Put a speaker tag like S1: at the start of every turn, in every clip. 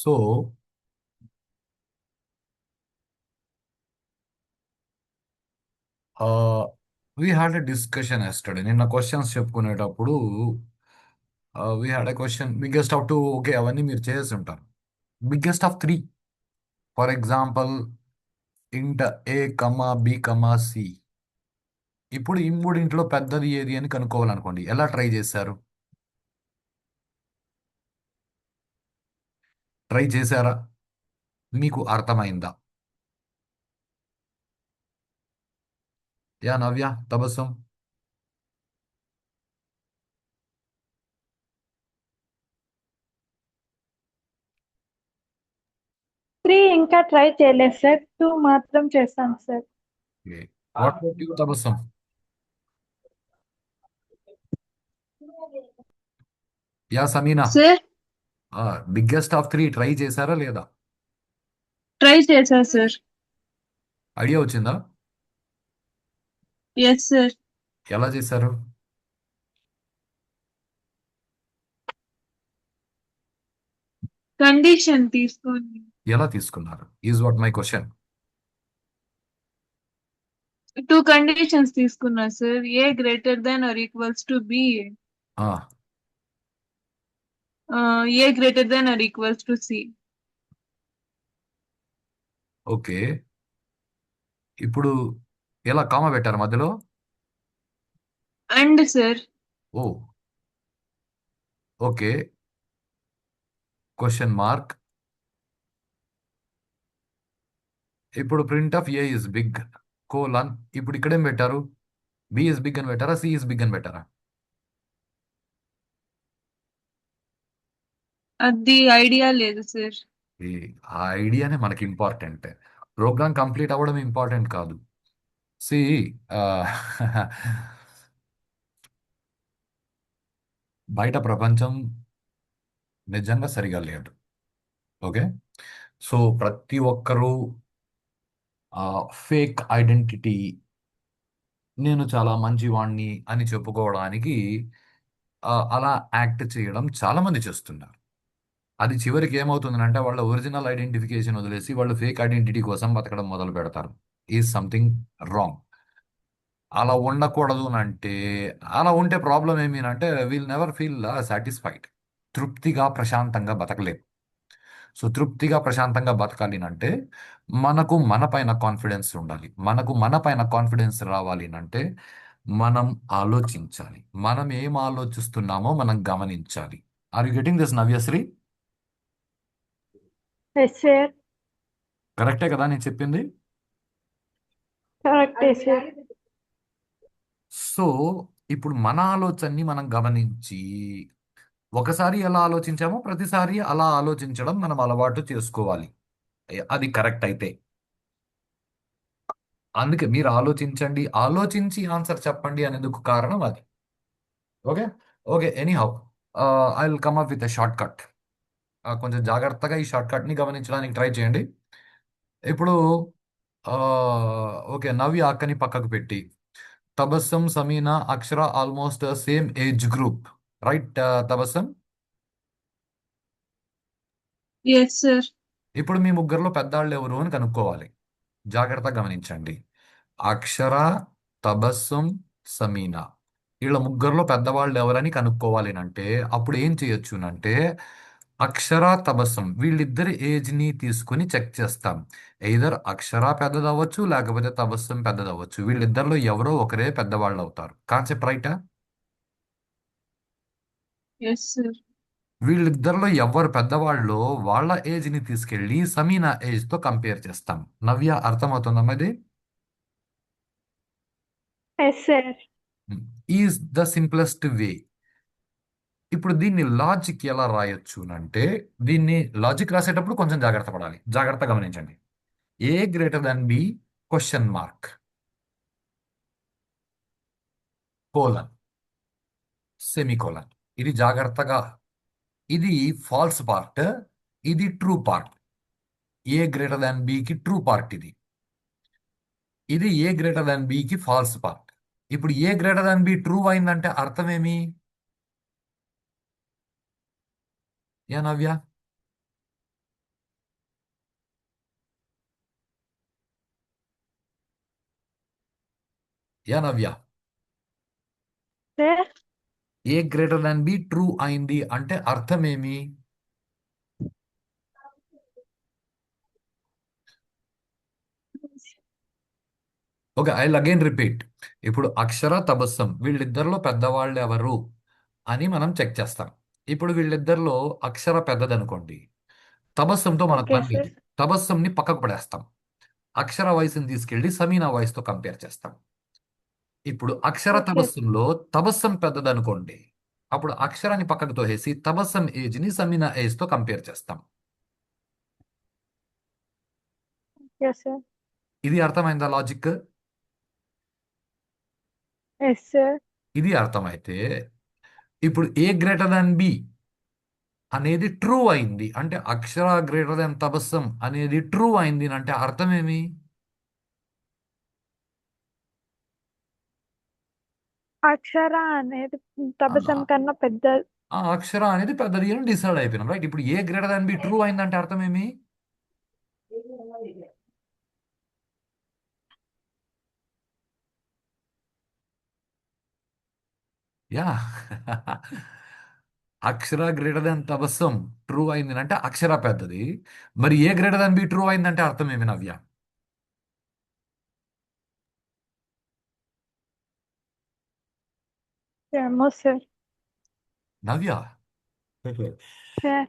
S1: So we had a discussion yesterday నిన్న questions చెప్పుకునేటప్పుడు we had a question biggest of two. Okay, అవన్నీ మీరు చేసి ఉంటారు. Biggest of three, for example int a comma B comma C. ఇప్పుడు ఈ మూడింటిలో పెద్దది ఏది అని కనుక్కోవాలనుకోండి, ఎలా ట్రై చేశారు? ట్రై చేశారా? మీకు అర్థమైందా? యా నవ్య, తబస్సం.
S2: త్రీ ఇంకా ట్రై చేయలేదు సార్. టూ మాత్రం చేస్తాను sir.
S1: What about you, Tabassum? యా Sameena,
S2: sir,
S1: biggest of three try చేశారా లేదా?
S2: ట్రై చేశా సార్.
S1: ఐడియా వచ్చిందా?
S2: Yes sir.
S1: ఎలా చేశారు?
S2: కండిషన్ తీసుకోండి.
S1: ఎలా తీసుకున్నారు is what my question.
S2: Two conditions తీసుకున్నా sir. A greater than or equals to B. A greater than or equals to C.
S1: Okay, ఇప్పుడు ఎలా కామ పెట్టారు మధ్యలో?
S2: And sir.
S1: Oh, okay. Question mark. ఇప్పుడు printf A is big colon. ఇప్పుడు ఇక్కడేం పెట్టారు? B is big అని పెట్టారా, సి ఇస్ బిగ్ అని పెట్టారా?
S2: అది ఐడియా లేదు సార్.
S1: ఈ ఆ ఐడియానే మనకి ఇంపార్టెంట్. ప్రోగ్రామ్ కంప్లీట్ అవ్వడం ఇంపార్టెంట్ కాదు. సి బయట ప్రపంచం నిజంగా సరిగా లేదు. ఓకే, సో ప్రతి ఒక్కరూ ఫేక్ ఐడెంటిటీ, నేను చాలా మంచివాణ్ణి అని చెప్పుకోవడానికి అలా యాక్ట్ చేయడం చాలా మంది చేస్తున్నారు. అది చివరికి ఏమవుతుందంటే వాళ్ళ ఒరిజినల్ ఐడెంటిఫికేషన్ వదిలేసి వాళ్ళు ఫేక్ ఐడెంటిటీ కోసం బతకడం మొదలు పెడతారు. Is something wrong. అలా ఉండకూడదు అని అంటే, అలా ఉంటే ప్రాబ్లం ఏమి అంటే విల్ నెవర్ ఫీల్ సాటిస్ఫైడ్. తృప్తిగా ప్రశాంతంగా బతకలేము. సో తృప్తిగా ప్రశాంతంగా బతకాలి అంటే మనకు మన పైన కాన్ఫిడెన్స్ ఉండాలి. మనకు మన పైన కాన్ఫిడెన్స్ రావాలి అంటే మనం ఆలోచించాలి. మనం ఏం ఆలోచిస్తున్నామో మనం గమనించాలి. Are you getting this, Navyasri?
S2: Yes sir.
S1: కరెక్టే కదా నేను చెప్పింది?
S2: కరెక్టే సార్.
S1: సో ఇప్పుడు మన ఆలోచనని మనం గమనించి ఒకసారి ఎలా ఆలోచించామో ప్రతిసారి అలా ఆలోచించడం మనం అలవాటు చేసుకోవాలి. అది కరెక్ట్ అయితే. అందుకే మీరు ఆలోచించండి, ఆలోచించి ఆన్సర్ చెప్పండి అనేందుకు కారణం అది. Okay, okay. Anyhow, I will come up with a short cut. కొంచెం జాగ్రత్తగా ఈ షార్ట్ కట్ని గమనించడానికి ట్రై చేయండి. ఇప్పుడు ఆ, ఓకే, నవ్య అక్కని పక్కకు పెట్టి Tabassum, Sameena, Akshara almost same age group, right? Tabassum,
S2: yes sir.
S1: ఇప్పుడు మీ ముగ్గురులో పెద్దాళ్ళు ఎవరు అని కనుక్కోవాలి. జాగ్రత్తగా గమనించండి. అక్షర, తబస్సుం, సమీనా, వీళ్ళ ముగ్గురులో పెద్దవాళ్ళు ఎవరని కనుక్కోవాలి అంటే అప్పుడు ఏం చేయొచ్చు అంటే అక్షర, తబస్సుం వీళ్ళిద్దరి ఏజ్ని తీసుకుని చెక్ చేస్తాం. ఎయిదర్ అక్షర పెద్దదవ్వచ్చు, లేకపోతే తబస్సుం పెద్దదవ్వచ్చు. వీళ్ళిద్దరిలో ఎవరో ఒకరే పెద్దవాళ్ళు అవుతారు. కాన్సెప్ట్ రైటా?
S2: Yes sir.
S1: వీళ్ళిద్దరిలో ఎవరు పెద్దవాళ్ళో వాళ్ళ ఏజ్ని తీసుకెళ్ళి సమీనా ఏజ్తో కంపేర్ చేస్తాం. నవ్య, అర్థమవుతుందమ్మా ఇది?
S2: Yes sir.
S1: Is the simplest way. ఇప్పుడు దీన్ని లాజిక్ ఎలా రాయొచ్చు అంటే దీన్ని లాజిక్ రాసేటప్పుడు కొంచెం జాగ్రత్త పడాలి. జాగ్రత్త గమనించండి. A greater than B question mark colon semicolon. ఇది జాగ్రత్తగా, ఇది ఫాల్స్ పార్ట్, ఇది true part. A greater than బికి ట్రూ పార్ట్ ఇది. ఇది ఏ గ్రేటర్ దాన్ బికి ఫాల్స్ పార్ట్. ఇప్పుడు A greater than B true అయిందంటే అర్థం ఏమి? యా నవ్య? యా Navya.
S2: Sir
S1: A greater than B true అయింది అంటే అర్థమేమి? Okay, I again repeat. ఇప్పుడు అక్షర తబస్సం వీళ్ళిద్దరిలో పెద్దవాళ్ళు ఎవరు అని మనం చెక్ చేస్తాం. ఇప్పుడు వీళ్ళిద్దరిలో అక్షర పెద్దదనుకోండి, తబస్సంతో మనకు
S2: ఓకే
S1: పని లేదు.
S2: సార్.
S1: తబస్సంని పక్కకు పడేస్తాం. అక్షర వయసుని తీసుకెళ్లి సమీనా వయసుతో కంపేర్ చేస్తాం. ఇప్పుడు అక్షర
S2: ఓకే.
S1: తబస్సంలో తబస్సం పెద్దదనుకోండి, అప్పుడు అక్షరాన్ని పక్కకు తోసేసి తబస్సం ఏజ్ ని సమీనా ఏజ్ తో కంపేర్ చేస్తాం.
S2: Okay sir.
S1: ఇది అర్థమైందా లాజిక్?
S2: Yes sir.
S1: ఇది అర్థమైతే ఇప్పుడు ఏ గ్రేటర్ దాన్ బి అనేది ట్రూ అయింది అంటే అక్షర గ్రేటర్ దాన్ తబస్సం అనేది ట్రూ అయింది అంటే అర్థమేమి?
S2: అక్షర అనేది తపసం
S1: ఆ
S2: కన్నా పెద్ద.
S1: ఆ అక్షర అనేది పెద్దది అని డిసైడ్ అయిపోయినాం, రైట్? ఇప్పుడు A greater than B true అయిందంటే అర్థమేమి? యా. అక్షర గ్రేటర్ దాన్ తబస్సం ట్రూ అయింది అంటే అక్షర పెద్దది. మరి A greater than B true అయిందంటే అర్థమేమి నవ్య?
S2: ఏమో సార్.
S1: నవ్య,
S2: సార్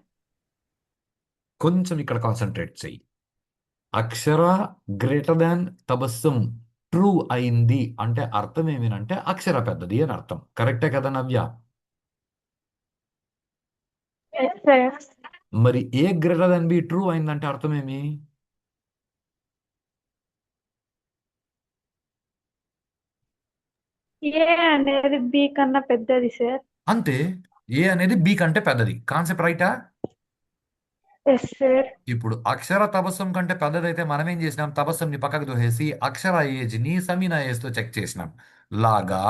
S1: కొంచెం ఇక్కడ కాన్సన్ట్రేట్ చెయ్యి. అక్షర గ్రేటర్ దాన్ తబస్సం ట్రూ అయింది అంటే అర్థం ఏమినంటే అక్షర పెద్దది అని అర్థం. కరెక్టే కదా నవ్య?
S2: Yes sir.
S1: మరి A greater than B true అయిందంటే అర్థం ఏమి?
S2: ఏ అనేది బి కన్నా పెద్దది సార్.
S1: అంతే. ఏ అనేది బి కంటే పెద్దది, కాన్సెప్ట్ రైటా?
S2: Yes sir.
S1: ఇప్పుడు అక్షర తబస్సం కంటే పెద్దదైతే మనం ఏం చేసినాం? తబస్సంని పక్కకు తోసేసి అక్షర ఏజ్ ని సమీనా ఏజ్ తో చెక్ చేసినాం. లాగా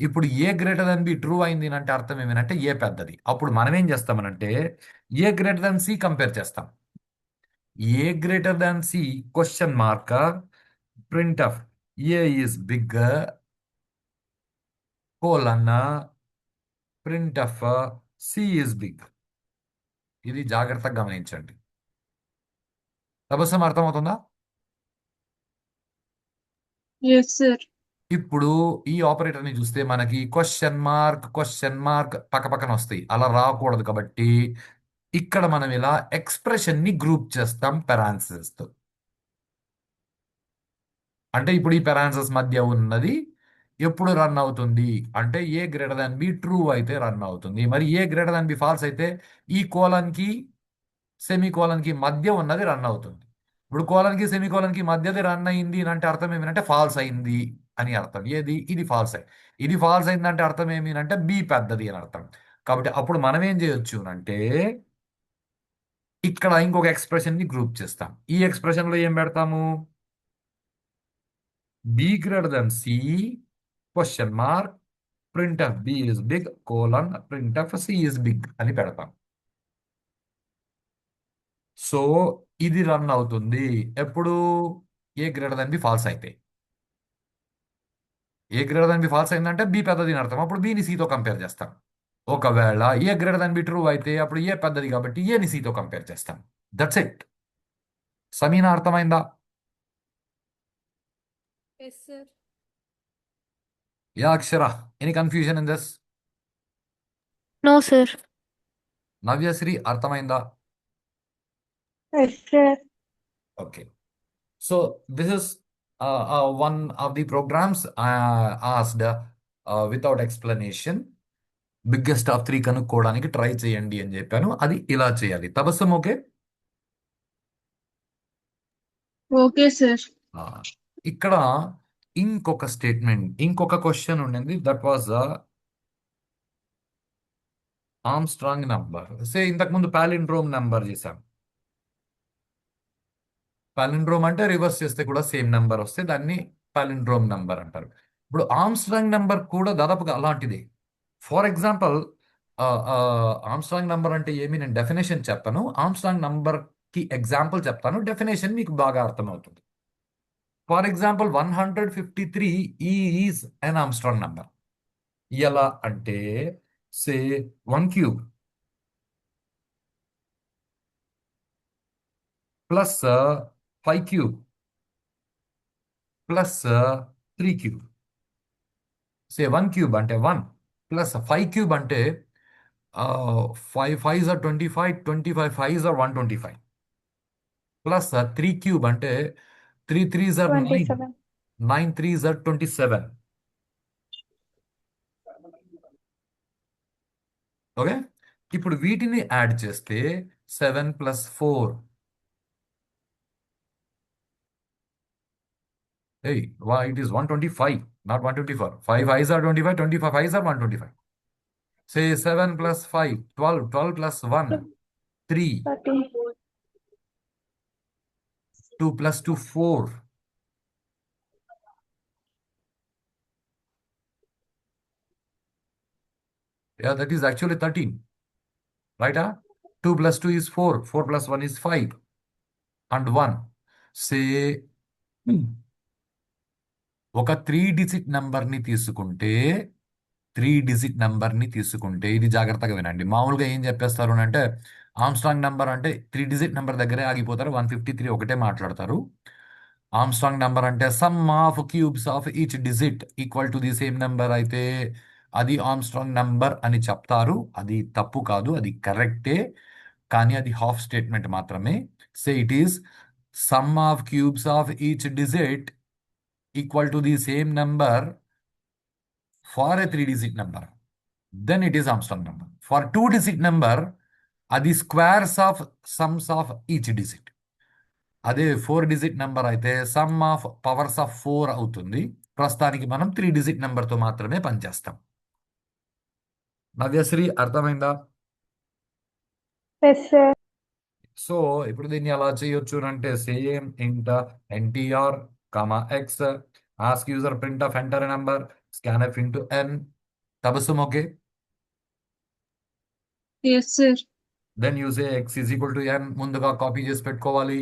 S1: ఇప్పుడు A greater than B true అయింది అంటే అర్థం ఏమేనంటే ఏ పెద్దది. అప్పుడు మనం ఏం చేస్తామనంటే A greater than C compare చేస్తాం. A greater than C question mark print of A is big colon print of C is big. ఇది జాగ్రత్తగా గమనించండి. తబస్సం అర్థమవుతుందా?
S2: Yes sir.
S1: ఇప్పుడు ఈ ఆపరేటర్ ని చూస్తే మనకి క్వశ్చన్ మార్క్ పక్క పక్కన వస్తాయి, అలా రాకూడదు కాబట్టి ఇక్కడ మనం ఇలా ఎక్స్ప్రెషన్ ని గ్రూప్ చేస్తాం పెరాన్సిస్ తో. అంటే ఇప్పుడు ఈ పెరాన్సిస్ మధ్య ఉన్నది ఎప్పుడు రన్ అవుతుంది అంటే ఏ గ్రేటర్ దాన్ బి ట్రూ అయితే రన్ అవుతుంది. మరి A greater than B false అయితే ఈ కోలన్ కి సెమీ కోలన్ కి మధ్య ఉన్నది రన్ అవుతుంది. ఇప్పుడు కోలన్ కి సెమీ కోలన్ కి మధ్యది రన్ అయింది అని అంటే అర్థం ఏమిటంటే ఫాల్స్ అయింది అని అర్థం. ఏది? ఇది ఫాల్స్ అయింది. ఇది ఫాల్స్ అయిందంటే అర్థం ఏమి అంటే బి పెద్దది అని అర్థం. కాబట్టి అప్పుడు మనం ఏం చేయొచ్చు అంటే ఇక్కడ ఇంకొక ఎక్స్ప్రెషన్ ని గ్రూప్ చేస్తాం. ఈ ఎక్స్ప్రెషన్ లో ఏం పెడతాము? B greater than C question mark print of B is big colon print of C is big అని పెడతాం. సో ఇది రన్ అవుతుంది ఎప్పుడు? A greater than B false అయితే. A greater than B false అయిందంటే బి పెద్దది అని అర్థం. అప్పుడు బిని సితో కంపేర్ చేస్తాం. ఒకవేళ A greater than B true అయితే అప్పుడు ఏ పెద్దది కాబట్టి ఏని సితో కంపేర్ చేస్తాం. That's it. సమీనా అర్థమైందా?
S3: Yes sir.
S1: Yeah Akshara, any confusion in this?
S3: No sir.
S1: Navyasree అర్థమైందా?
S2: Yes sir.
S1: Okay. So this is one of the programs asked without explanation. Biggest of three కనుక్కోవడానికి ట్రై చేయండి అని చెప్పాను. అది ఇలా చేయాలి. తబస్సం ఓకే?
S2: Okay sir.
S1: ఆ, ఇక్కడ ఇంకొక స్టేట్మెంట్, ఇంకొక క్వశ్చన్ ఉండింది. That was Armstrong number. ఇంతకు ముందు పాలిండ్రోమ్ నంబర్ చేశాం. పాలిండ్రోమ్ అంటే రివర్స్ చేస్తే కూడా సేమ్ నెంబర్ వస్తే దాన్ని పాలిండ్రోమ్ నంబర్ అంటారు. ఇప్పుడు ఆమ్స్ట్రాంగ్ నంబర్ కూడా దాదాపుగా అలాంటిదే. ఫర్ ఎగ్జాంపుల్, ఆమ్స్ట్రాంగ్ నంబర్ అంటే ఏమి నేను డెఫినేషన్ చెప్పను, ఆమ్స్ట్రాంగ్ నంబర్ కి ఎగ్జాంపుల్ చెప్తాను, డెఫినేషన్ మీకు బాగా అర్థమవుతుంది. For example 153 is an Armstrong number. ఎలా అంటే సే 1³ ప్లస్ 5³ ప్లస్ 3³ సే 1³ అంటే 1 ప్లస్ 5³ అంటే 5 5s are 25, 25 5s are 125 plus 3³ అంటే 3 3s are 9,
S3: 27.
S1: 9 3s are 27. Okay, ఇప్పుడు వీటిని యాడ్ చేస్తే 7 + 4. Why it is 125, not 124. 5 5s are 25, 25 5s are 125. Say 7 + 5, 12, 12 + 1, 3,
S3: 13.
S1: 2 + 2, 4. Yeah, that is actually 13. Right? 2 + 2 is 4, 4 + 1 is 5, and 1. Say ఒక 3-digit నంబర్ని తీసుకుంటే ఇది జాగ్రత్తగా వినండి. మామూలుగా ఏం చెప్పేస్తారు అని అంటే ఆమ్స్ట్రాంగ్ నంబర్ అంటే 3-digit నంబర్ దగ్గరే ఆగిపోతారు. 153 ఒకటే మాట్లాడతారు. ఆమ్స్ట్రాంగ్ నంబర్ అంటే some of cubes of each digit equal to the same number అయితే అది ఆమ్స్ట్రాంగ్ నంబర్ అని చెప్తారు. అది తప్పు కాదు, అది కరెక్టే, కానీ అది హాఫ్ స్టేట్మెంట్ మాత్రమే. Say it is sum of cubes of each digit equal to the same number for a 3-digit number, then it is Armstrong number. For 2-digit number, అది squares of sums of each digit. అదే 4-digit number అయితే some of powers of 4 అవుతుంది. ప్రస్తుతానికి మనం 3-digit నెంబర్తో మాత్రమే పనిచేస్తాం. నవ్యశ్రీ, అర్థమైందా?
S3: Yes, sir.
S1: సో ఇప్పుడు దీన్ని ఎలా చేయొచ్చు అంటే same int NTR X ask user printf enter number scanf into N Tabassum. Okay,
S2: Yes, sir.
S1: Then you say X is equal to N ముందుగా కాపీ చేసి పెట్టుకోవాలి.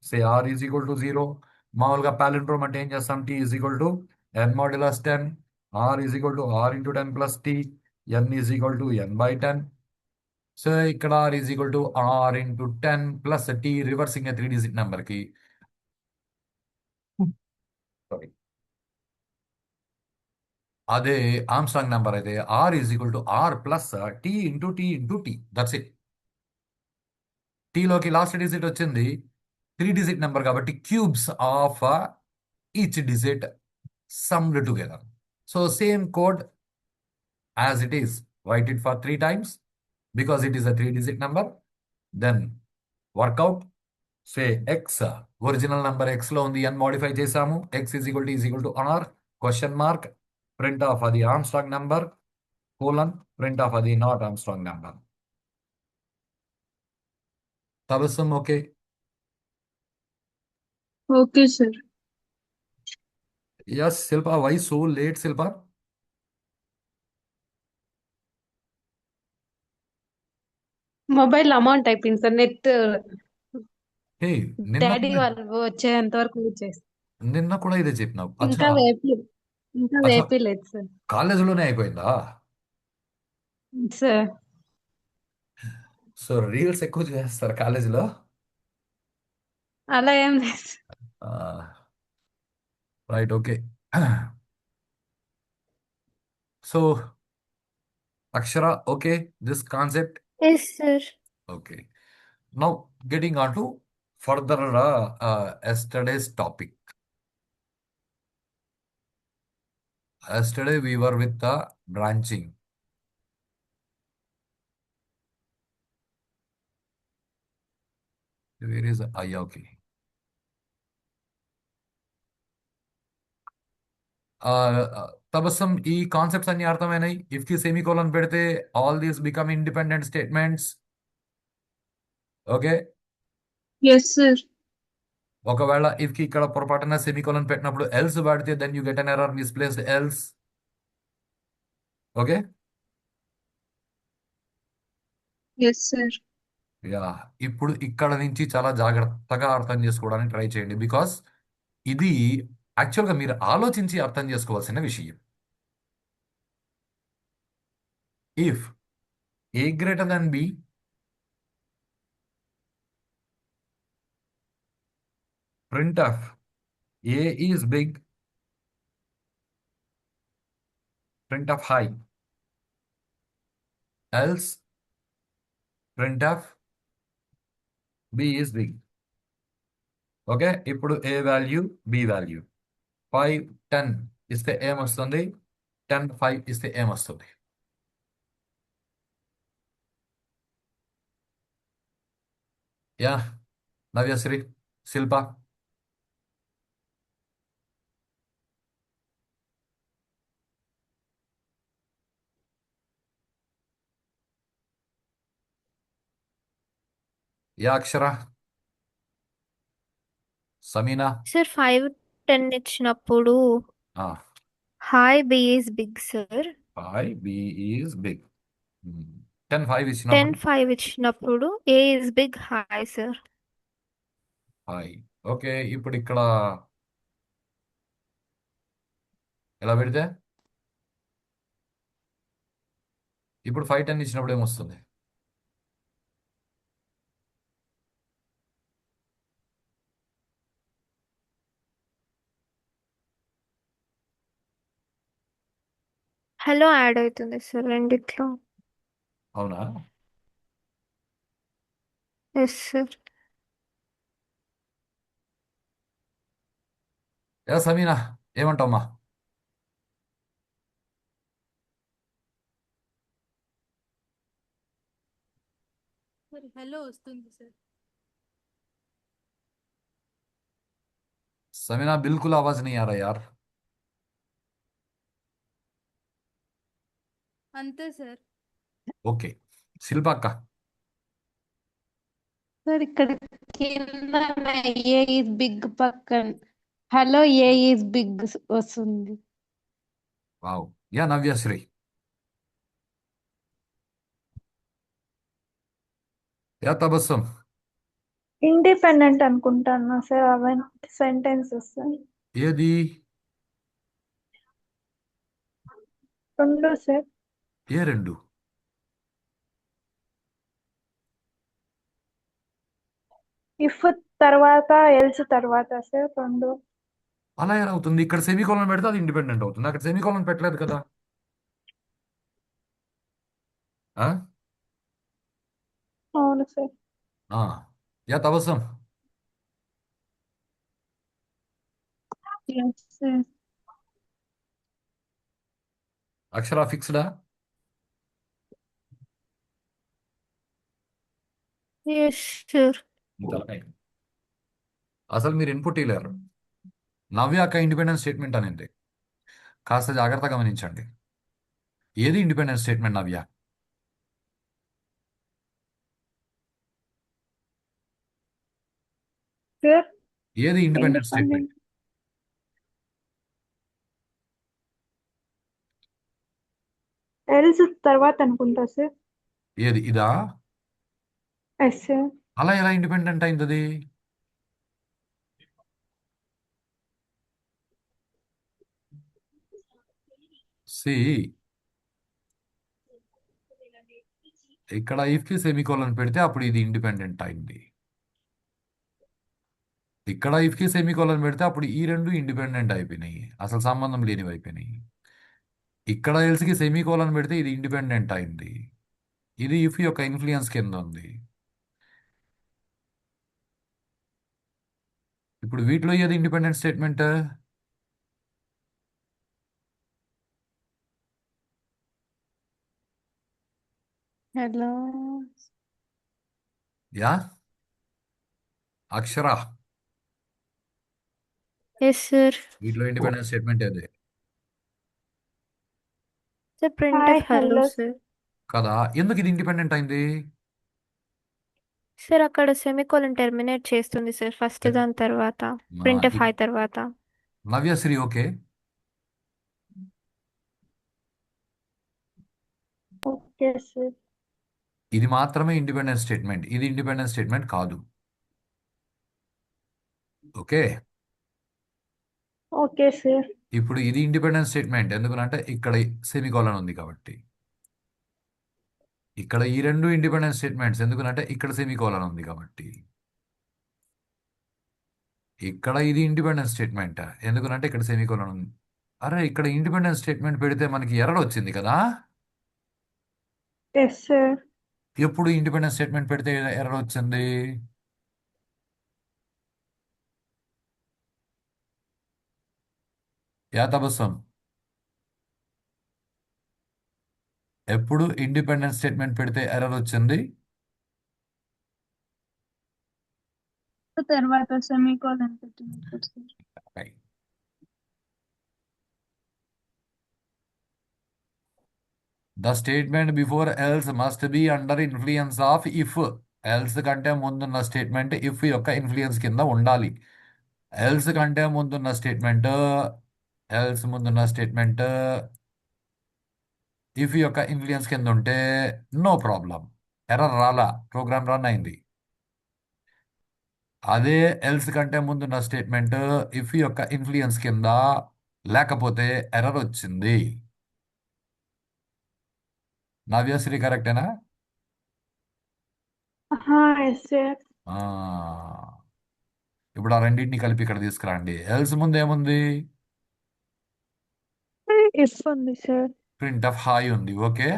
S1: Say R is equal to 0. మామూలుగా palindrome అంటే ఏం చేస్తాం? T is equal to N modulus 10, R is equal to R into 10 plus T, N is equal to n/10. So ఇక్కడ R is equal to R into 10 plus t, reversing 3-digit నెంబర్కి. Sorry, అదే Armstrong number అయితే r is equal to r plus t into t into t. That's it. టీలోకి last digit వచ్చింది 3-digit number కాబట్టి cubes of each digit summed together. So same code as it is, write it for 3 times because it is a 3-digit number. Then work out. Say x original number x లో ఉంది, n modify చేసాము. X is equal to r question mark print of అది Armstrong number colon print of అది not Armstrong number. Tabassum okay?
S2: Okay, sir.
S1: Yes Shilpa, why so late Shilpa?
S3: Mobile amount అయిపోయింది sir. Net
S1: hey, నిన్న
S3: daddy
S1: కూడా
S3: వాళ్ళు వచ్చేంత వరకు use చేస్తాం.
S1: నిన్న కూడా ఇదే చెప్పినావు.
S3: ఇంకా
S1: అచ్చా,
S3: వేపి ఇంకా
S1: అచ్చా,
S3: వేపిలేదు సార్.
S1: కాలేజీలోనే అయిపోయిందా?
S3: సార్
S1: సో రీల్స్ ఎక్కువ చేస్తారు కాలేజీలో.
S3: అలా ఏం లేదు.
S1: Right, okay. So Akshara, okay this concept?
S3: Yes, sir.
S1: Okay, now getting on to further yesterday's topic. Yesterday we were with the branching. Where is yeah, okay. Tabassum, ఈ concepts అన్ని అర్థమైనాయి. If కి సెమీకోలన్ పెడితే all these become independent statements. Okay,
S2: Yes, sir.
S1: ఒకవేళ if కి ఇక్కడ పొరపాటున semicolon పెట్టినప్పుడు ఎల్స్ వాడితే then you get an error, misplaced else. Okay,
S2: Yes, sir.
S1: Yeah. ఇప్పుడు ఇక్కడ నుంచి చాలా జాగ్రత్తగా అర్థం చేసుకోవడానికి ట్రై చేయండి, బికాస్ ఇది యాక్చువల్గా మీరు ఆలోచించి అర్థం చేసుకోవాల్సిన విషయం. If A greater than B, printf A is big, printf hi, else printf B is big. Okay, ఇప్పుడు ఏ వాల్యూ, బి వాల్యూ. 5 10 ఇస్తే ఏమొస్తుంది? 10 5 ఇస్తే ఏమొస్తుంది? Yeah, Navyasri, Shilpa. Yeah Akshara, Sameena.
S4: Sir 5 10 ఇచ్చినప్పుడు hi b is big sir.
S1: 5 b is big. 10 5
S4: 10
S1: ఇచ్చినప్పుడు
S4: 5 ఇచ్చినప్పుడు a is big hi sir.
S1: Hi. Okay, ఇప్పుడు ఇక్కడ ఎలా పెడితే ఇప్పుడు 5 10 ఇచ్చినప్పుడు ఏమొస్తుంది?
S4: హలో యాడ్ అవుతుంది సార్ రెండిట్లో.
S1: అవునా?
S4: Yes sir.
S1: యా సమీనా, ఏమంటావమ్మా?
S3: హలో వస్తుంది సార్.
S1: సమీనా बिल्कुल आवाज नहीं आ रहा यार.
S3: అంతే సార్.
S1: ఓకే, శిల్ప అక్క.
S3: సార్ ఇక్కడ కింద ఏ ఈజ్ బిగ్ పక్కన హలో ఏ ఈజ్ బిగ్ వస్తుంది.
S1: Wow. Yeah Navyasri. Yeah Tabassum.
S2: Independent అనుకుంటాను సార్, అవన్నీ సెంటెన్సెస్
S1: ఏది?
S2: రెండు సార్.
S1: ఏ రెండు?
S2: ఇఫ్ తర్వాత ఎల్స్ తర్వాత సార్ రెండు.
S1: అలా ఎలా అవుతుంది? ఇక్కడ సెమీకోలన్ పెడితే అది ఇండిపెండెంట్ అవుతుంది, అక్కడ సెమీకోలన్ పెట్టలేదు కదా. ఆ?
S2: అవును సార్.
S1: ఆ. Yeah Tabassum.
S2: Yes sir.
S1: Akshara ఫిక్స్డా?
S4: Yes sir.
S1: అసలు మీరు ఇన్పుట్ ఇవ్వలేరు. నవ్య అక్క ఇండిపెండెన్స్ స్టేట్మెంట్ అనేది కాస్త జాగ్రత్త గమనించండి. ఏది ఇండిపెండెన్స్ స్టేట్మెంట్ నవ్య?
S2: సార్
S1: ఏది ఇండిపెండెన్స్ స్టేట్మెంట్?
S2: ఇండిపెండెంట్ ఎల్స్ తర్వాత అనుకుంటా సార్.
S1: ఏది ఇదా?
S2: Yes sir.
S1: అలా ఎలా ఇండిపెండెంట్ అయింది? సి, ఇక్కడ ఇఫ్ కి సెమీకోలన్ పెడితే అప్పుడు ఇది ఇండిపెండెంట్ అయింది. ఇక్కడ ఇఫ్ కి సెమీకోలన్ పెడితే అప్పుడు ఈ రెండు ఇండిపెండెంట్ అయిపోయినాయి, అసలు సంబంధం లేనివి అయిపోయినాయి. ఇక్కడ ఎల్స్ కి సెమీకోలన్ పెడితే ఇది ఇండిపెండెంట్ అయింది. ఇది ఇఫ్ యొక్క ఇన్ఫ్లుయెన్స్ కింద ఉంది. ఇప్పుడు వీటిలో ఏది ఇండిపెండెంట్ స్టేట్మెంట్?
S3: హలో
S1: యా అక్షర,
S4: ఎస్ సార్.
S1: వీటిలో ఇండిపెండెంట్ స్టేట్మెంట్ ఏది?
S4: Sir print
S2: hi
S4: of hello
S2: hello
S4: sir.
S1: కదా, ఎందుకు ఇది ఇండిపెండెంట్ అయింది?
S4: సార్ అక్కడ సెమికోలన్ టెర్మినేట్ చేస్తుంది సార్ ఫస్ట్ దాని తర్వాత ప్రింట్ ఆఫ్ హై తర్వాత.
S1: నవ్యశ్రీ ఓకే.
S2: Okay sir.
S1: ఇది మాత్రమే ఇండిపెండెంట్ స్టేట్మెంట్, ఇది ఇండిపెండెంట్ స్టేట్మెంట్ కాదు. Okay,
S3: okay sir.
S1: ఇప్పుడు ఇది ఇండిపెండెంట్ స్టేట్మెంట్ ఎందుకంటే ఇక్కడ సెమికోలన్ ఉంది కాబట్టి. ఇక్కడ ఈ రెండు ఇండిపెండెంట్ స్టేట్మెంట్స్ ఎందుకంటే ఇక్కడ సెమికోలన్ ఉంది కాబట్టి. ఇక్కడ ఇది ఇండిపెండెంట్ స్టేట్మెంట్ ఎందుకంటే ఇక్కడ సెమికోలన్ ఉంది. అరే ఇక్కడ ఇండిపెండెంట్ స్టేట్మెంట్ పెడితే మనకి ఎర్రర్ వచ్చింది కదా.
S3: Yes sir.
S1: ఎప్పుడు ఇండిపెండెంట్ స్టేట్మెంట్ పెడితే ఎర్రర్ వచ్చింది? యా తబస్సం, ఎప్పుడు ఇండిపెండెంట్ స్టేట్మెంట్ పెడితే ఎర్రర్ వచ్చింది?
S2: తర్వాత సెమీకోలన్ పెట్టినప్పుడు sir.
S1: The statement before else must be under influence of if. Else కంటే ముందున్న స్టేట్మెంట్ ఇఫ్ యొక్క ఇన్ఫ్లుయెన్స్ కింద ఉండాలి. ఎల్స్ కంటే ముందున్న స్టేట్మెంట్ ఎల్స్ ముందున్న స్టేట్మెంట్ ఇఫ్ యొక్క ఇన్ఫ్లుయెన్స్ కింద ఉంటే నో ప్రాబ్లం, ఎర్రర్ రాలా, ప్రోగ్రామ్ రన్ అయింది. అదే ఎల్స్ కంటే ముందున్న స్టేట్మెంట్ ఇఫ్ యొక్క ఇన్ఫ్లుయెన్స్ కింద లేకపోతే ఎర్రర్ వచ్చింది. నవ్యశ్రీ కరెక్టేనా?
S3: Yes sir.
S1: ఆ, ఇప్పుడు ఆ రెండింటిని కలిపి ఇక్కడ తీసుకురండి. ఎల్స్ ముందు ఏముంది?
S3: ఇఫ్ ఉంది సార్.
S1: ప్రింట్ ఆఫ్ హై ఉంది. Okay,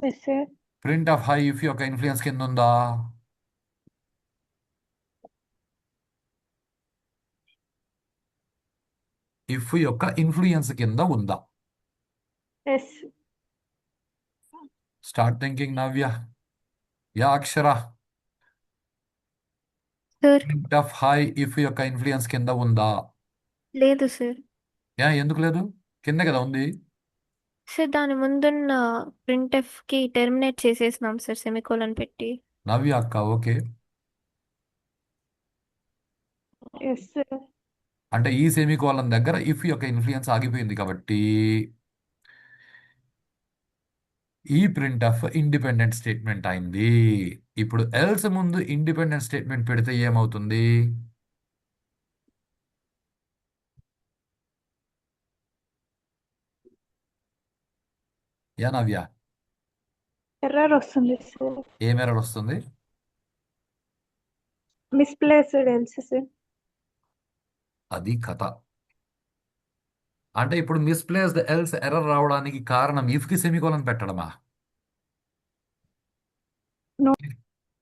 S3: yes sir.
S1: Printf hi if యొక్క ఇన్ఫ్లుయెన్స్ కింద ఉందా? ఇఫ్ యొక్క ఇన్ఫ్లుయెన్స్ కింద ఉందా?
S3: Yes.
S1: Start thinking Navya. Yeah Akshara,
S4: sir
S1: printf hi if యొక్క ఇన్ఫ్లుయెన్స్ కింద ఉందా?
S4: లేదు సార్.
S1: యా ఎందుకు లేదు? కింద కదా ఉంది.
S4: సార్ దాని ముందున్న ప్రింట్ఎఫ్ కి టెర్మినేట్ చేసేసినాం సార్ సెమికోలన్ పెట్టి.
S1: నవ్య అక్క ఓకే.
S3: Yes sir.
S1: అంటే ఈ సెమీకోలన్ దగ్గర ఇఫ్ యొక్క ఇన్ఫ్లుయెన్స్ ఆగిపోయింది కాబట్టి ఈ ప్రింట్ ఆఫ్ ఇండిపెండెంట్ స్టేట్మెంట్ అయింది. ఇప్పుడు ఎల్స్ ముందు ఇండిపెండెంట్ స్టేట్మెంట్ పెడితే ఏమవుతుంది? యా నవ్య,
S3: ఎర్రర్ వస్తుంది సార్.
S1: ఏం ఎర్రర్ వస్తుంది?
S3: Misplaced else sir.
S1: అది కథ. అంటే ఇప్పుడు మిస్ప్లేస్డ్ ఎల్స్ ఎర్రర్ రావడానికి కారణం ఇఫ్ కి సెమీకోలన్ పెట్టడమా?
S3: నో.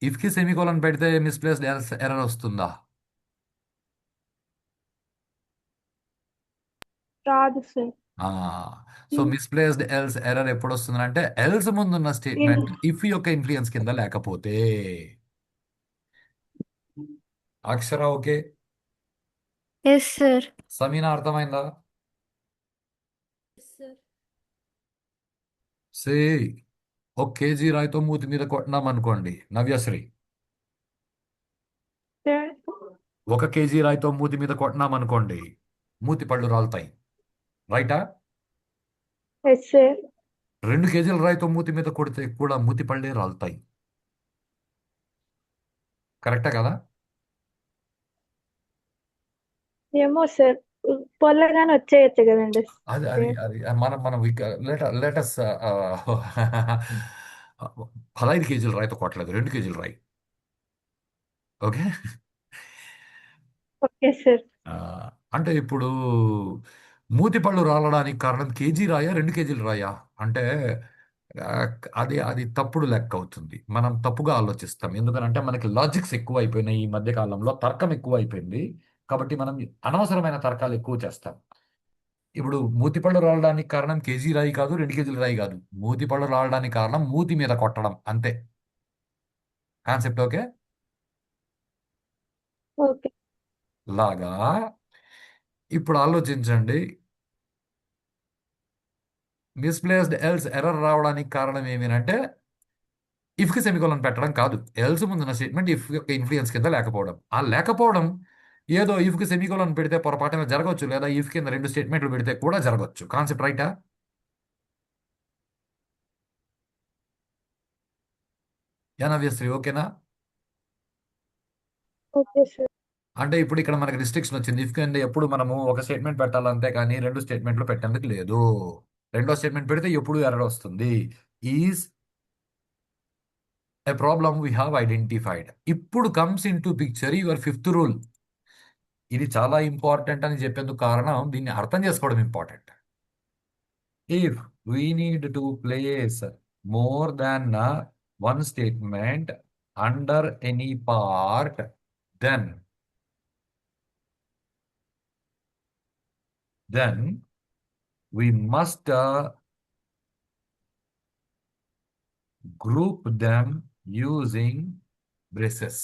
S1: ఇఫ్ కి సెమీకోలన్ పెడితే మిస్ప్లేస్డ్ ఎల్స్ ఎర్రర్ వస్తుందా?
S3: రాదు sir.
S1: So misplaced else error ఎప్పుడు వస్తుంది అంటే ఎల్స్ ముందున్న స్టేట్మెంట్ ఇఫ్ యొక్క ఇన్ఫ్లుయెన్స్ కింద లేకపోతే. అక్షర ఓకే,
S4: ఎస్ సార్.
S1: సమీనా అర్థమైందా? సే ఒక కేజీ రాయితో మూతి మీద కొట్టినాం అనుకోండి నవ్యశ్రీ,
S3: సార్.
S1: 1 కేజీ రాయితో మూతి మీద కొట్టినాం అనుకోండి మూతి పళ్ళు రాలుతాయి, రైటా?
S3: Yes sir.
S1: 2 కేజీల రాయితో మూతి మీద కొడితే కూడా మూతి పళ్ళే రాలుతాయి, కరెక్టా కదా?
S3: ఏమో సార్, పొల్లగానే వచ్చేయచ్చు కదండి.
S1: అది అది అది మనం మనం లేటస్ 15 కేజీల రాయితో కొట్టలేదు, 2 కేజీల రాయి. ఓకే.
S3: Okay sir.
S1: ఆ, అంటే ఇప్పుడు మూతి పళ్ళు రాలడానికి కారణం కేజీ రాయా 2 కేజీల రాయా అంటే ఆ, అది అది తప్పుడు లెక్క అవుతుంది. మనం తప్పుగా ఆలోచిస్తాం ఎందుకనంటే మనకి లాజిక్స్ ఎక్కువ అయిపోయినాయి ఈ మధ్య కాలంలో, తర్కం ఎక్కువ అయిపోయింది కాబట్టి మనం అనవసరమైన తర్కాలు ఎక్కువ చేస్తాం. ఇప్పుడు మూతి పళ్ళు రాలడానికి కారణం కేజీ రాయి కాదు, 2 కేజీల రాయి కాదు, మూతి పళ్ళు రాలడానికి కారణం మూతి మీద కొట్టడం అంతే. Concept okay?
S3: ఓకే.
S1: లాగా ఇప్పుడు ఆలోచించండి, మిస్ప్లేస్డ్ ఎల్స్ ఎర్రర్ రావడానికి కారణం ఏమిటంటే ఇఫ్కి సెమికోలన్ పెట్టడం కాదు, ఎల్స్ ముందున్న స్టేట్మెంట్ ఇఫ్ యొక్క ఇన్ఫ్లుయెన్స్ కింద లేకపోవడం. ఆ లేకపోవడం ఏదో ఇఫ్కి సెమికోలన్ పెడితే పొరపాటున జరగవచ్చు, లేదా ఇఫ్ కింద 2 స్టేట్మెంట్లు పెడితే కూడా జరగవచ్చు. కాన్సెప్ట్ రైటా? నవ్యశ్రీ ఓకేనా?
S3: Okay sir.
S1: అంటే ఇప్పుడు ఇక్కడ మనకి రిస్ట్రిక్షన్ వచ్చింది. ఇఫ్ కింద ఎప్పుడు మనము ఒక స్టేట్మెంట్ పెట్టాలంతే కానీ రెండు స్టేట్మెంట్లు పెట్టేందుకు లేదు. రెండో స్టేట్మెంట్ పెడితే ఎప్పుడు ఎర్రర్ వస్తుంది. Is a problem we have identified. ఇప్పుడు comes into picture your fifth rule. ఇది చాలా ఇంపార్టెంట్ అని చెప్పేందుకు కారణం దీన్ని అర్థం చేసుకోవడం important. If we need to place more than one statement under any part, then we must group them using braces.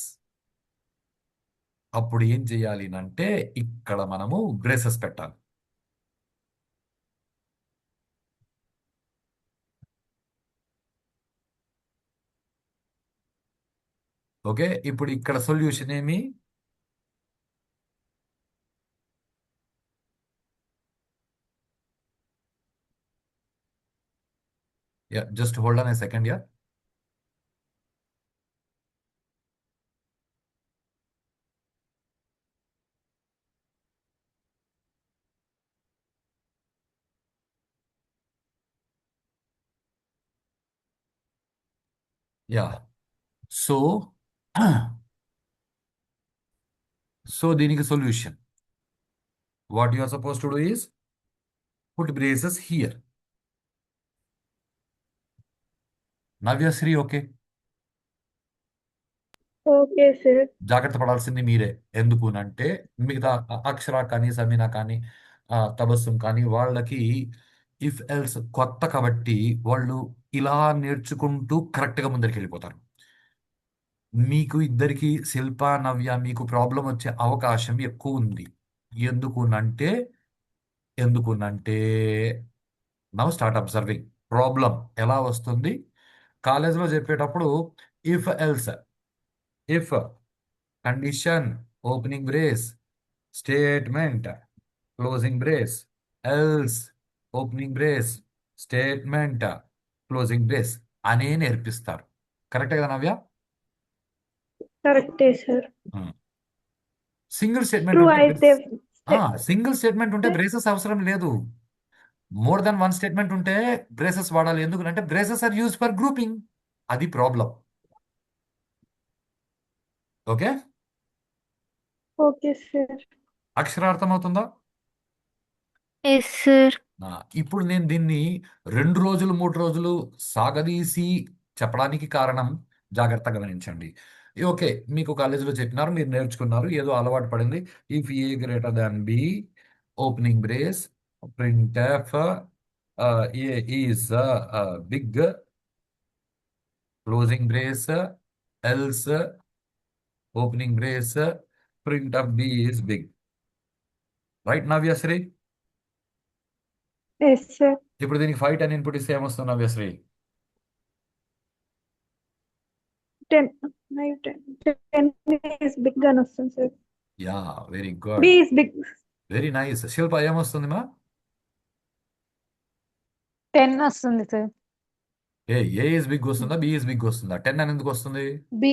S1: అప్పుడు ఏం చేయాలి అంటే ఇక్కడ మనము బ్రేసెస్ పెట్టాలి. ఓకే, ఇప్పుడు ఇక్కడ సొల్యూషన్ ఏమి? Just hold on a second. Yeah so so దీనికి solution what you are suppose to do is put braces here. Navyasri okay?
S4: Okay sir.
S1: జాగ్రత్త పడాల్సింది మీరే. ఎందుకు అంటే మిగతా అక్షర కానీ సమీనా కానీ తబస్సుం కానీ వాళ్ళకి ఇఫ్ ఎల్స్ కొత్త కాబట్టి వాళ్ళు ఇలా నేర్చుకుంటూ కరెక్ట్గా ముందరికి వెళ్ళిపోతారు. మీకు ఇద్దరికి శిల్ప నవ్య మీకు ప్రాబ్లం వచ్చే అవకాశం ఎక్కువ ఉంది. ఎందుకునంటే ఎందుకునంటే నవ్ స్టార్ట్ అబ్జర్వింగ్. ప్రాబ్లం ఎలా వస్తుంది కాలేజ్లో చెప్పేటప్పుడు if else, if condition opening brace, statement closing brace, else opening brace, statement closing brace అనే నేర్పిస్తారు. కరెక్టే కదా నవ్య?
S4: కరెక్టే సార్.
S1: సింగిల్ స్టేట్మెంట్
S4: ట్రూ
S1: ఉంటే
S4: అయితే
S1: సింగిల్ స్టేట్మెంట్ ఉంటే బ్రేసెస్ అవసరం లేదు. మోర్ దెన్ వన్ స్టేట్మెంట్ ఉంటే బ్రేసెస్ వాడాలి. ఎందుకంటే braces are use for grouping. అది ప్రాబ్లం. Okay,
S4: okay sir.
S1: అక్షరార్థం అవుతుందా?
S4: Yes sir.
S1: ఇప్పుడు నేను దీన్ని 2 రోజులు 3 రోజులు సాగదీసి చెప్పడానికి కారణం జాగ్రత్తగా గమనించండి. ఓకే, మీకు కాలేజీలో చెప్పినారు, మీరు నేర్చుకున్నారు, ఏదో అలవాటు పడింది. If A greater than B opening brace printf a is big closing brace else opening brace printf b is big. Right Navyasri?
S4: Yes sir.
S1: ఇప్పుడు దీనికి 5 10 ఇన్పుట్ ఇస్తే ఏమొస్తుంది నవ్యశ్రీ?
S4: 10 10 is big అని వస్తుంది sir.
S1: Yeah, very
S4: b
S1: good,
S4: is big.
S1: Very nice. Shilpa ఏమొస్తుంది మా?
S3: 10 వస్తుంది sir.
S1: A is big వస్తుందా, బి ఇస్ బిగ్ వస్తుందా? 10 అని ఎందుకు వస్తుంది?
S3: B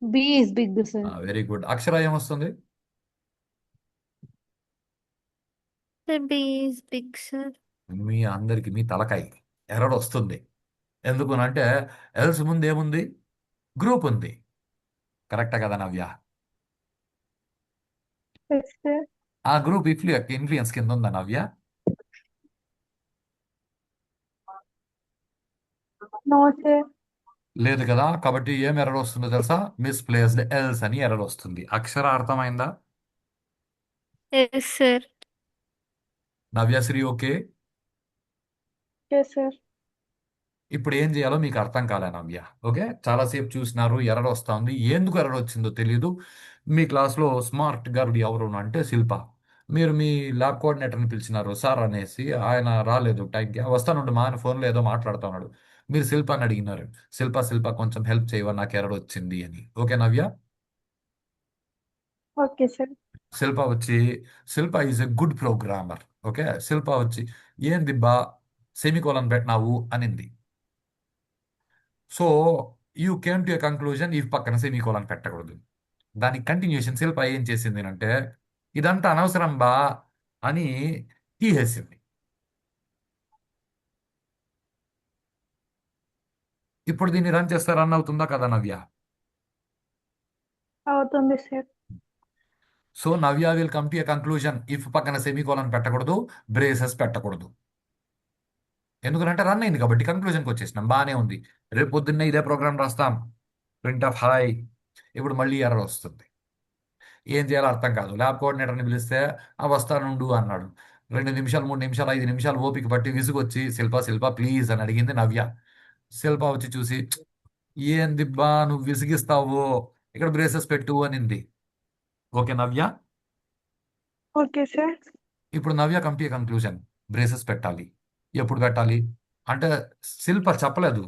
S3: b is big sir.
S1: Very good. Akshara ఏమొస్తుంది?
S4: B is big sir.
S1: మీ అందరికి మీ తలకాయ ఎర్రర్ వస్తుంది. ఎందుకునంటే ఎల్స్ ముందు ఏముంది? గ్రూప్ ఉంది. కరెక్టా కదా నవ్య?
S4: Yes sir.
S1: ఆ గ్రూప్ ఇన్ఫ్లుయెన్స్ కింద ఉందా నవ్య?
S4: No sir.
S1: లేదు కదా. కాబట్టి ఏం ఎర్రర్ వస్తుందో తెలుసా? మిస్ప్లేస్డ్ ఎల్స్ అని ఎర్రర్ వస్తుంది. అక్షర అర్థమైందా?
S4: Yes sir.
S1: Navyasri okay?
S4: Yes sir.
S1: ఇప్పుడు ఏం చేయాలో మీకు అర్థం కాలే నవ్య. ఓకే, చాలాసేపు చూసినారు, ఎర్రర్ వస్తుంది. ఎందుకు ఎర్రర్ వచ్చిందో తెలియదు. మీ క్లాస్లో స్మార్ట్ గర్ల్ ఎవరు అంటే శిల్ప. మీరు మీ ల్యాబ్ కోఆర్డినేటర్ని పిలిచినారు సార్ అనేసి, ఆయన రాలేదు టైంకి. వస్తానుండి మా ఆయన ఫోన్లో ఏదో మాట్లాడుతూ ఉన్నాడు. మీరు శిల్పాని అడిగినారు, శిల్ప శిల్ప కొంచెం హెల్ప్ చేయవా, నాకు ఎర్రర్ వచ్చింది అని. Okay Navya?
S4: Okay sir.
S1: Shilpa వచ్చి, Shilpa is a good programmer. Okay, Shilpa వచ్చి ఏంది బా సెమికోలన్ పెట్టినావు అనింది. So you came to a conclusion if పక్కన సెమికోలన్ పెట్టకూడదు. దానికి కంటిన్యూషన్ శిల్ప ఏం చేసింది అంటే ఇదంతా అనవసరం బా అని తీసేసింది. ఇప్పుడు దీన్ని రన్ చేస్తే రన్ అవుతుందా కదా నవ్య?
S3: అవుతుంది sir.
S1: So Navya will come to a conclusion if పక్కన సెమీకోలన్ పెట్టకూడదు, బ్రేసెస్ పెట్టకూడదు. ఎందుకంటే రన్ అయింది కాబట్టి కంక్లూజన్కి వచ్చేసినాం, బాగానే ఉంది. రేపు పొద్దున్నే ఇదే ప్రోగ్రామ్ రాస్తాం, ప్రింట్ ఆఫ్ హాయ్, ఇప్పుడు మళ్ళీ ఎర్రర్ వస్తుంది. ఏం చేయాలో అర్థం కాదు. ల్యాబ్ కోఆర్డినేటర్ని పిలిస్తే ఆ వస్తానుండు అన్నాడు. 2 నిమిషాలు 3 నిమిషాలు 5 నిమిషాలు ఓపిక పట్టి విసుగొచ్చి శిల్ప శిల్ప ప్లీజ్ అని అడిగింది నవ్య. శిల్ప వచ్చి చూసి ఏందిబ్బా నువ్వు విసిగిస్తావు, ఇక్కడ బ్రేసెస్ పెట్టు అనింది. Okay Navya,
S3: okay sir.
S1: ఇప్పుడు నవ్య కమ్ టు కంక్లూజన్, బ్రేసెస్ పెట్టాలి. ఎప్పుడు పెట్టాలి అంటే శిల్ప చెప్పలేదు.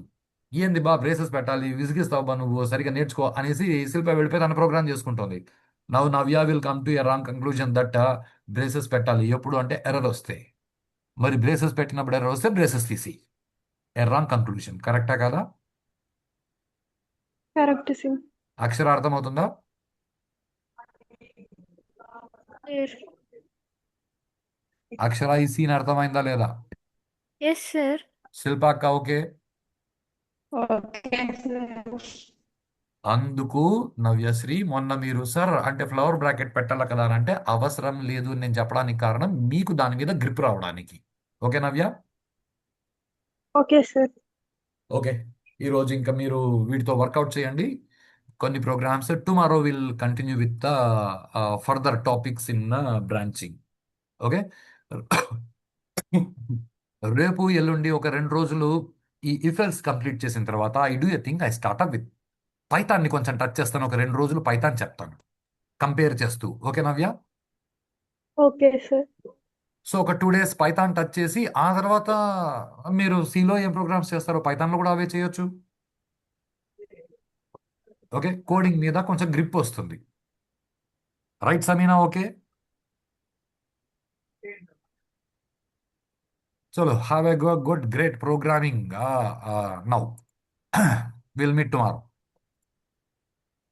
S1: ఏంది బా బ్రేసెస్ పెట్టాలి, విసిగిస్తావు బా నువ్వు, సరిగా నేర్చుకో అనేసి శిల్ప వెళ్ళిపోయి తన ప్రోగ్రామ్ చేసుకుంటుంది. Navya will come to a wrong conclusion that braces పెట్టాలి ఎప్పుడు అంటే ఎర్రర్ వస్తే. మరి బ్రేసెస్ పెట్టినప్పుడు ఎర్రర్ వస్తే బ్రేసెస్ తీసి, ఎ రాంగ్ కంక్లూజన్. కరెక్టా కదా?
S3: Correct sir.
S1: అక్షర అర్థమవుతుందా? అక్షర ఈ సీన్ అర్థమైందా లేదా?
S4: Yes sir.
S1: శిల్ప అక్క ఓకే.
S3: Okay sir.
S1: అందుకు నవ్యశ్రీ మొన్న మీరు సార్ అంటే ఫ్లవర్ బ్రాకెట్ పెట్టాలి కదా అని అంటే అవసరం లేదు అని నేను చెప్పడానికి కారణం మీకు దాని మీద గ్రిప్ రావడానికి. Okay Navya?
S3: Okay sir.
S1: Okay, ఈరోజు ఇంకా మీరు వీటితో వర్కౌట్ చేయండి కొన్ని programs. Tomorrow will continue with the further topics in branching. Okay, రేపు ఎల్లుండి ఒక 2 రోజులు ఈ ఇఫెల్స్ కంప్లీట్ చేసిన తర్వాత I do a think I start up with పైథాన్ని కొంచెం టచ్ చేస్తాను. ఒక 2 రోజులు పైథాన్ చెప్తాను కంపేర్ చేస్తూ. Okay Navya?
S3: Okay sir.
S1: So ఒక 2 days పైథాన్ టచ్ చేసి ఆ తర్వాత మీరు సిలో ఏం ప్రోగ్రామ్స్ చేస్తారో పైథాన్లో కూడా అవే చేయొచ్చు. ఓకే, కోడింగ్ మీద కొంచెం గ్రిప్ వస్తుంది. రైట్ సమీనా? ఓకే, చలో have a good great programming now. Will meet tomorrow.